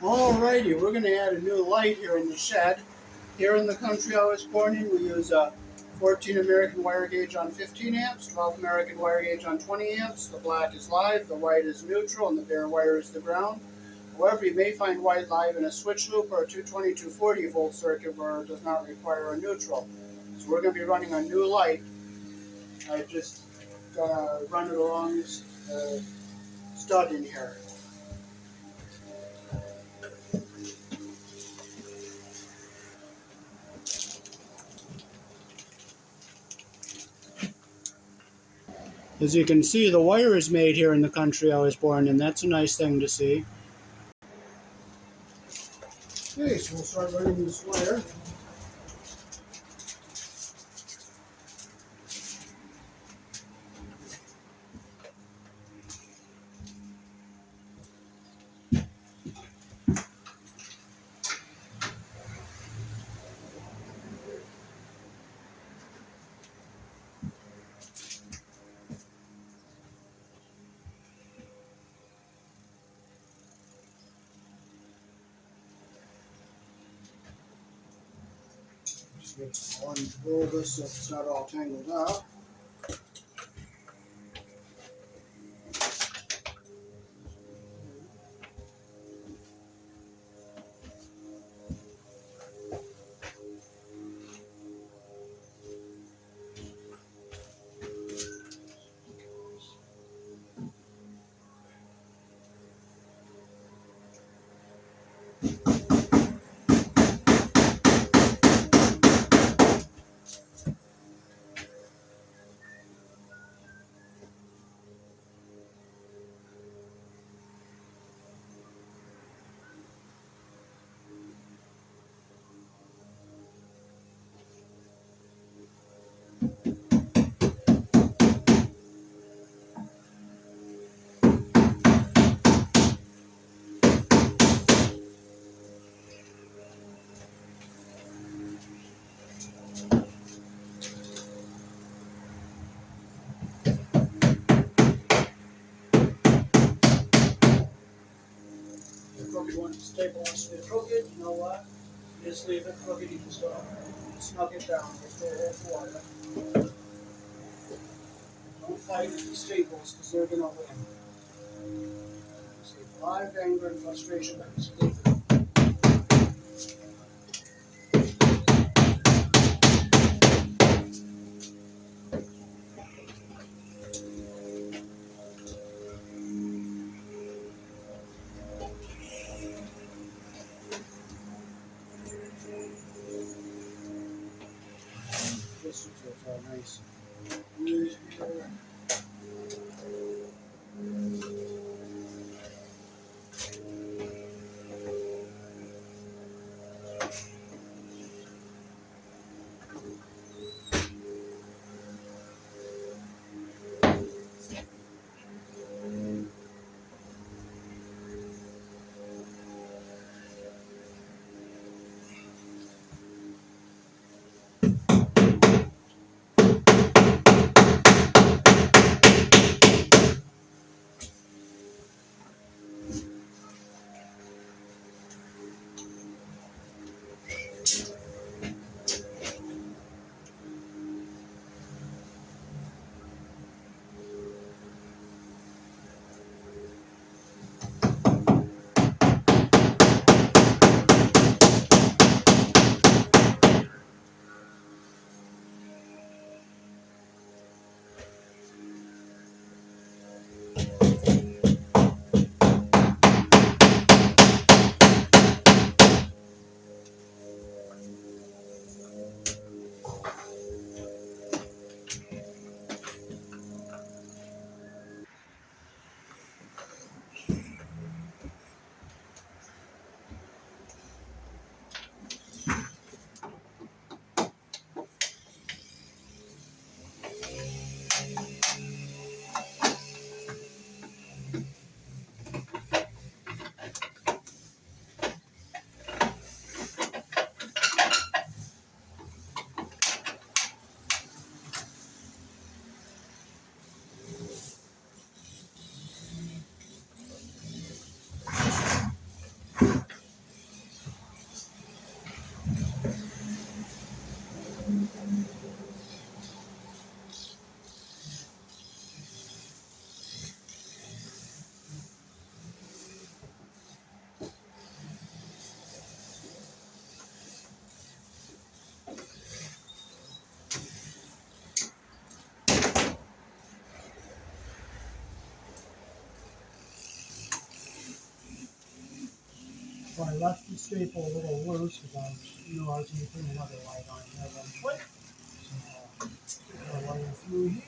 Alrighty, we're going to add a new light here in the shed. Here in the country I was born in, we use a 14 American wire gauge on 15 amps, 12 American wire gauge on 20 amps. The black is live, the white is neutral, and the bare wire is the ground. However, you may find white live in a switch loop or a 220, 240 volt circuit where it does not require a neutral. So we're going to be running a new light. I just run it along this stud in here. As you can see, the wire is made here in the country I was born in. That's a nice thing to see. Okay, so we'll start running this wire. Just unroll this so it's not all tangled up. The crooked one stable wants to be crooked, you know what? You just leave it crooked, you just go snug it down, just go all for it. Don't fight with the staples because they're going to win. See, live anger and frustration, but just leave it. This feels all nice. So I left the staple a little loose because I knew I was going to put another light on here eventually. So get our wire through here.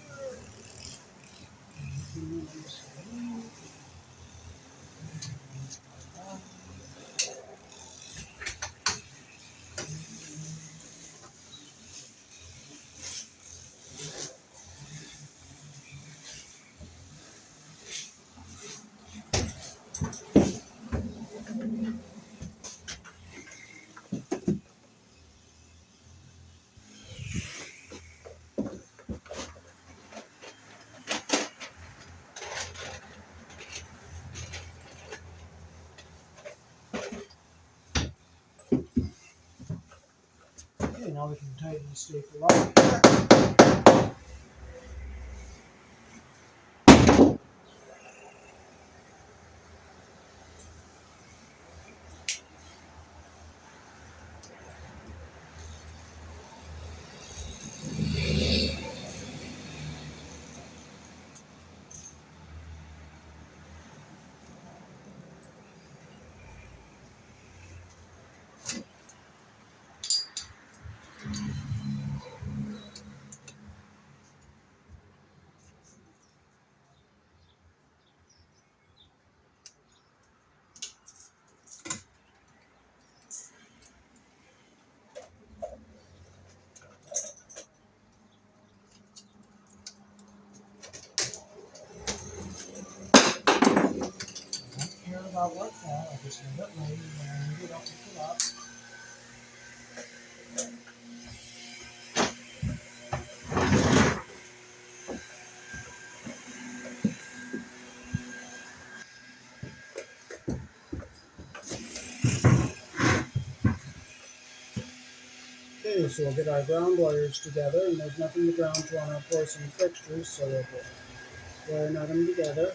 Okay, now we can tighten the staple up. I don't care about what that, I just have it laid and when I need it, I'll pick it up. Okay, so we'll get our ground wires together, and there's nothing to ground to on our porcelain fixtures, so we'll wire nut them together.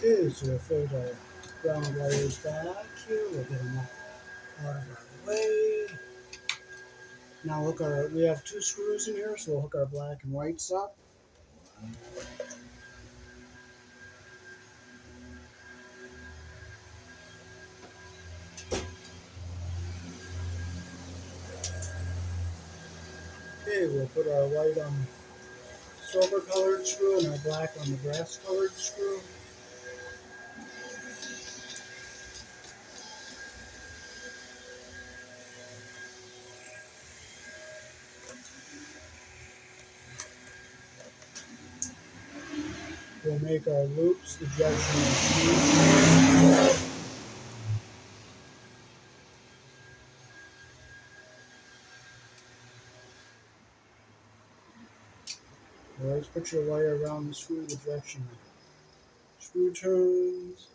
Okay, so we'll fold our ground wires back here, we'll get them out of our way. Now we have 2 screws in here, so we'll hook our black and whites up. Okay, we'll put our white on the silver colored screw and our black on the brass colored screw. We'll make our loops the direction of the screws. Always put your wire around the screw the direction the screw turns.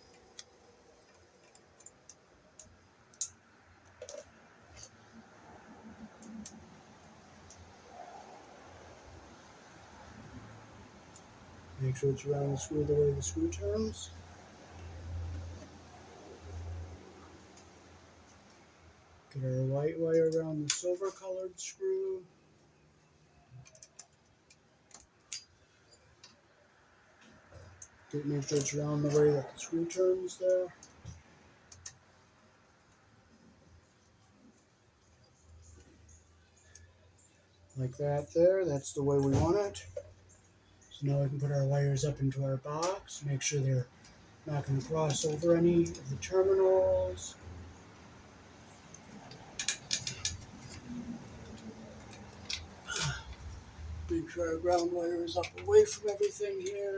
Make sure it's around the screw the way the screw turns. Get our white wire around the silver colored screw. Make sure it's around the way that the screw turns there. Like that there, that's the way we want it. So now we can put our wires up into our box, make sure they're not going to cross over any of the terminals. Make sure our ground wire is up away from everything here.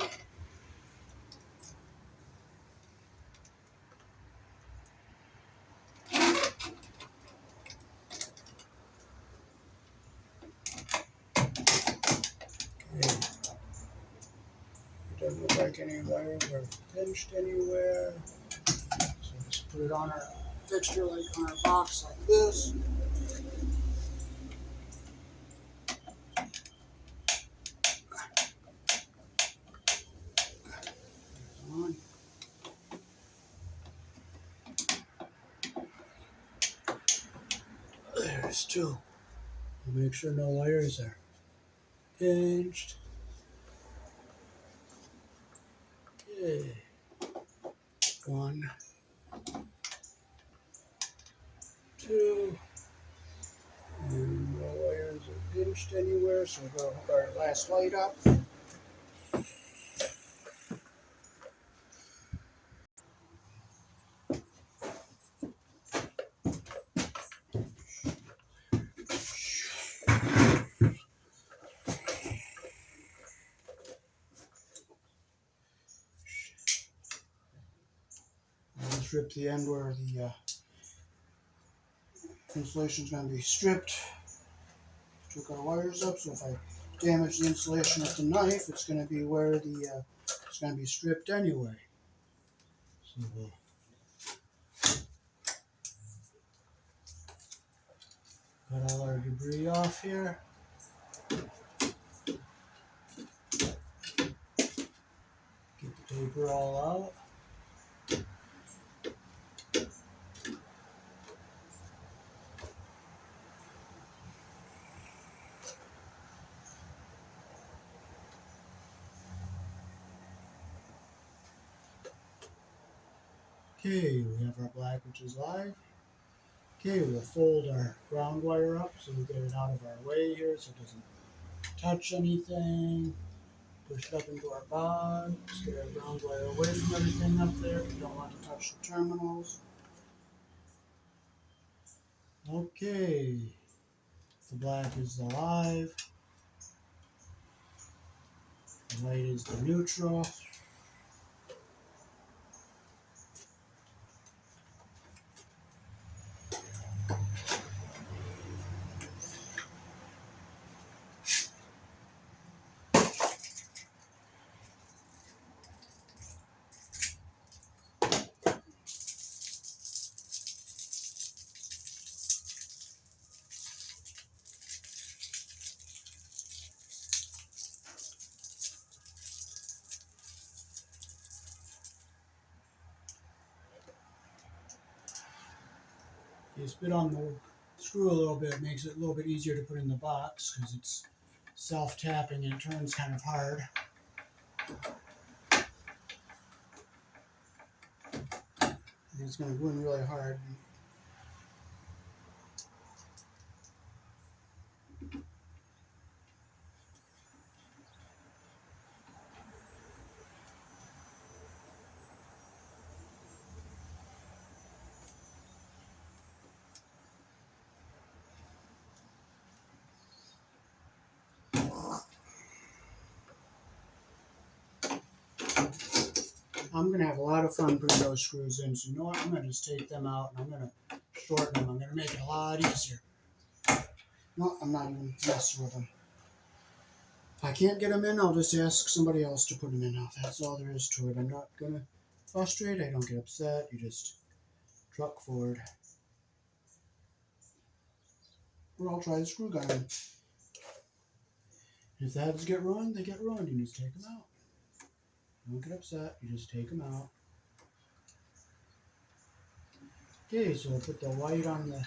Doesn't look like any wires are pinched anywhere. So just put it on our fixture, like on our box, like this. On. There's two. Make sure no wires are pinched. Okay. One, two. And no wires are pinched anywhere, so we're going to hook our last light up. I'll just rip the end where the insulation is going to be stripped. Took our wires up, so if I damage the insulation with the knife, it's going to be where the it's going to be stripped anyway. So we'll cut all our debris off here. Get the paper all out. Okay, we have our black, which is live. Okay, we'll fold our ground wire up so we get it out of our way here so it doesn't touch anything. Push it up into our box, get our ground wire away from everything up there. We don't want to touch the terminals. Okay, the black is the live. The white is the neutral. You spit on the screw a little bit, it makes it a little bit easier to put in the box because it's self-tapping and it turns kind of hard. And it's going to go in really hard. I'm going to have a lot of fun putting those screws in, so you know what, I'm going to just take them out and I'm going to shorten them. I'm going to make it a lot easier. No, I'm not even messing with them. If I can't get them in, I'll just ask somebody else to put them in now. That's all there is to it. I'm not going to frustrate, I don't get upset, you just truck forward. Or I'll try the screw gun. If the heads get ruined, they get ruined. You just take them out. Don't get upset. You just take them out. Okay, so we'll put the white on the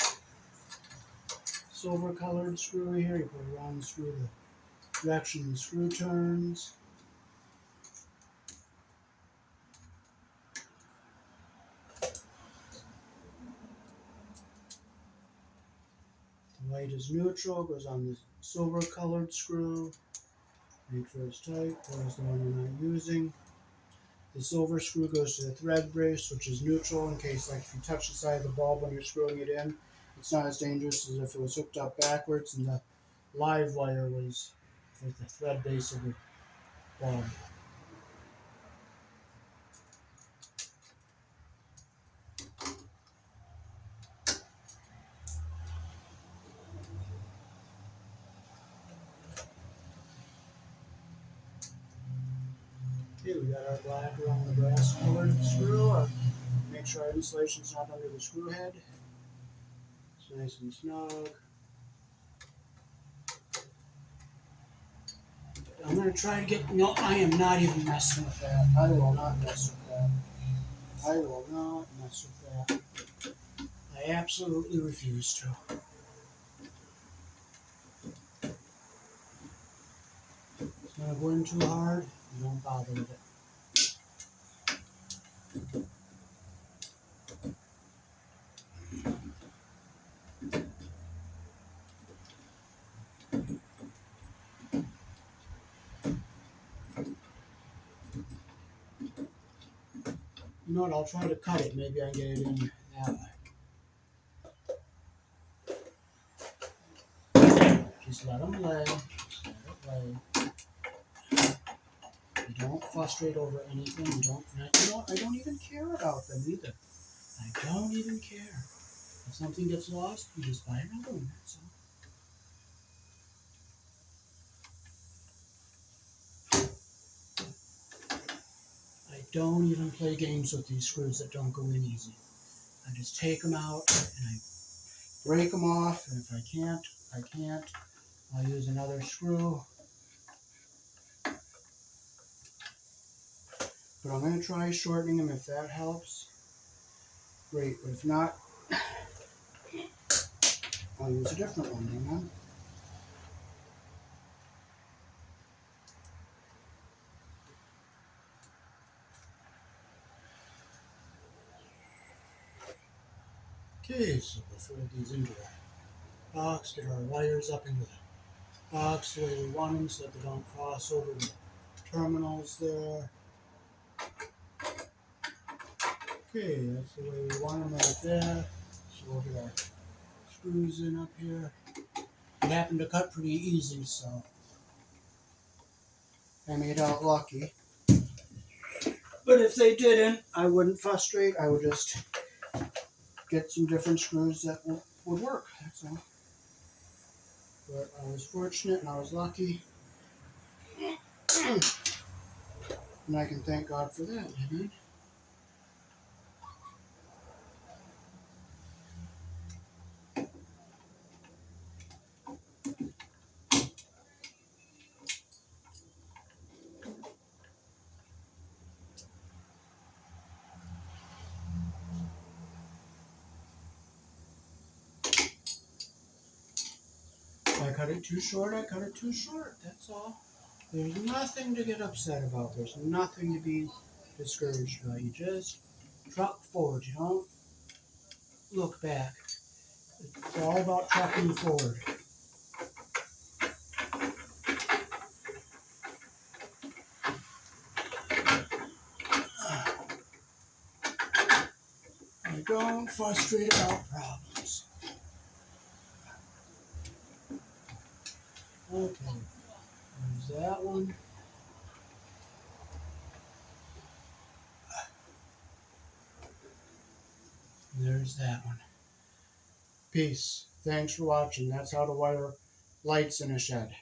silver colored screw here. You put it around the screw the direction the screw turns. The white is neutral, goes on the silver colored screw. Make sure it's tight. There's the one we're not using. The silver screw goes to the thread brace, which is neutral in case, like, if you touch the side of the bulb when you're screwing it in, it's not as dangerous as if it was hooked up backwards and the live wire was with the thread base of the bulb. Okay, we got our black around the brass colored screw. Make sure our insulation's not under the screw head. It's nice and snug. I'm going to try to get, no, I am not even messing with that. I will not mess with that. I will not mess with that. I absolutely refuse to. It's going to go in too hard, you don't bother with it. You know what, I'll try to cut it. Maybe I can get it in that way. Just let them lay. Just let it lay. You don't frustrate over anything. You know what, I don't even care about them either. I don't even care. If something gets lost, you just buy another one, that's all. I don't even play games with these screws that don't go in easy. I just take them out and I break them off, and if I can't. I'll use another screw. But I'm going to try shortening them if that helps. Great, but if not, I'll use a different one, you know? Okay, so we'll fold these into our box, get our wires up into the box the way we want them so that they don't cross over the terminals there. Okay, that's the way we want them right there. So we'll get our screws in up here. It happened to cut pretty easy, so I made out lucky. But if they didn't, I wouldn't frustrate. I would just get some different screws that would work, that's all. But I was fortunate and I was lucky. And I can thank God for that, amen. If I cut it too short, I cut it too short, that's all. There's nothing to get upset about. There's nothing to be discouraged about. You just truck forward. You don't look back. It's all about trucking forward. I don't frustrate about problems. Okay, there's that one. There's that one. Peace. Thanks for watching. That's how to wire lights in a shed.